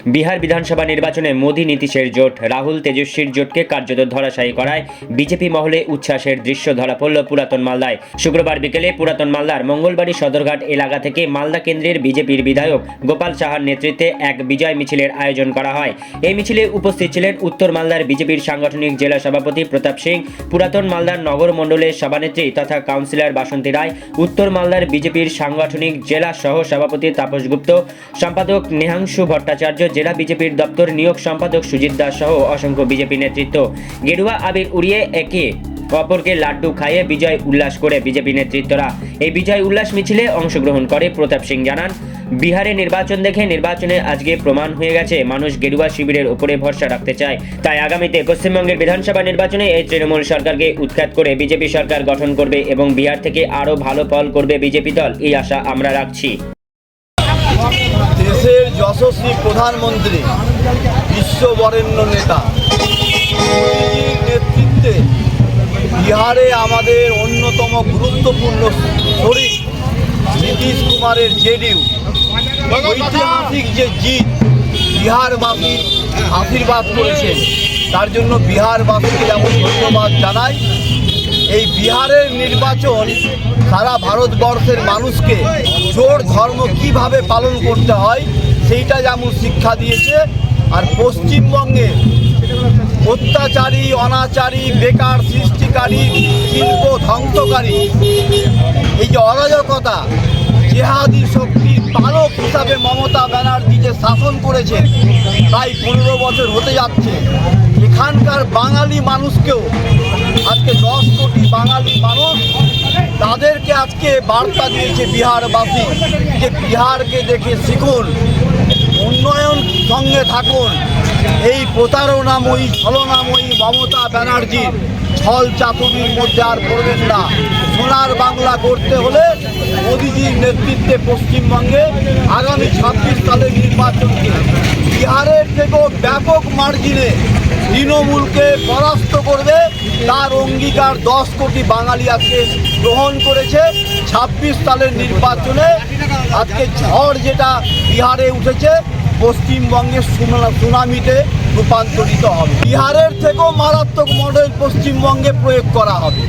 বিহার বিধানসভা নির্বাচনে মোদী নীতিশের জোট রাহুল তেজস্বীর জোটকে কার্যত ধরাশায়ী করায় বিজেপি মহলে উচ্ছ্বাসের দৃশ্য ধরা পড়ল পুরাতন মালদায়। শুক্রবার বিকেলে পুরাতন মালদার মঙ্গলবাড়ি সদরঘাট এলাকা থেকে মালদা কেন্দ্রের বিজেপির বিধায়ক গোপাল সাহার নেতৃত্বে এক বিজয় মিছিলের আয়োজন করা হয়। এই মিছিলে উপস্থিত ছিলেন উত্তর মালদার বিজেপির সাংগঠনিক জেলা সভাপতি প্রতাপ সিং, পুরাতন মালদার নগর মণ্ডলের সভানেত্রী তথা কাউন্সিলর বাসন্তী রায়, উত্তর মালদার বিজেপির সাংগঠনিক জেলা সহ সভাপতি তাপস গুপ্ত, সম্পাদক নেহাংশু ভট্টাচার্য, জেলা বিজেপির দপ্তর নিয়োগ সম্পাদক সুজিত দাস সহ অসংখ্য বিজেপি নেতৃত্ব। গেরুয়া আবির উড়িয়ে একে অপরকে লাড্ডু খাইয়ে বিজয় উল্লাস করে বিজেপি নেতৃত্বরা। এই বিজয় উল্লাস মিছিলে অংশগ্রহণ করে প্রতাপ সিং জানান, বিহারে নির্বাচন দেখে নির্বাচনে আজকে প্রমাণ হয়ে গেছে মানুষ গেরুয়া শিবিরের উপরে ভরসা রাখতে চায়। তাই আগামীতে পশ্চিমবঙ্গের বিধানসভা নির্বাচনে এই তৃণমূল সরকারকে উৎখাত করে বিজেপি সরকার গঠন করবে এবং বিহার থেকে আরও ভালো ফল করবে বিজেপি দল, এই আশা আমরা রাখছি। দেশের যশস্বী প্রধানমন্ত্রী, বিশ্ববরেণ্য নেতা মোদীজির নেতৃত্বে বিহারে আমাদের অন্যতম গুরুত্বপূর্ণ শরিক নীতিশ কুমারের জেডিইউ ঐতিহাসিক যে জিত বিহারবাসী আশীর্বাদ করেছেন, তার জন্য বিহারবাসীকে যেমন ধন্যবাদ জানাই। এই বিহারের নির্বাচন সারা ভারতবর্ষের মানুষকে জোট ধর্ম কিভাবে পালন করতে হয় সেইটা যেমন শিক্ষা দিয়েছে। আর পশ্চিমবঙ্গে অত্যাচারী, অনাচারী, বেকার সৃষ্টিকারী, শিল্প ধ্বংসকারী এই যে অরাজকতা, জেহাদি শক্তির পালক হিসাবে মমতা ব্যানার্জি যে শাসন করেছেন, প্রায় 15 বছর হতে যাচ্ছে। এখানকার বাঙালি মানুষকেও আজকে 10 কোটি বাঙালি মানুষ তাদেরকে আজকে বার্তা দিয়েছে বিহারবাসী যে বিহারকে দেখে শিখুন, উন্নয়ন সঙ্গে থাকুন। এই প্রতারণাময়ী ছলনাময়ী মমতা ব্যানার্জির ছল চাতুরির মধ্যে আর পড়বেন না। সোনার বাংলা করতে হলে মোদীজির নেতৃত্বে পশ্চিমবঙ্গে আগামী 26 সালের নির্বাচনকে বিহারের থেকেও ব্যাপক মার্জিনে তৃণমূলকে পরাস্ত করবে, তার অঙ্গীকার 10 কোটি বাঙালি আজকে গ্রহণ করেছে। 26 সালের নির্বাচনে আজকে ঝড় যেটা বিহারে উঠেছে পশ্চিমবঙ্গের সুনামিতে রূপান্তরিত হবে। বিহারের থেকেও মারাত্মক মডেল পশ্চিমবঙ্গে প্রয়োগ করা হবে।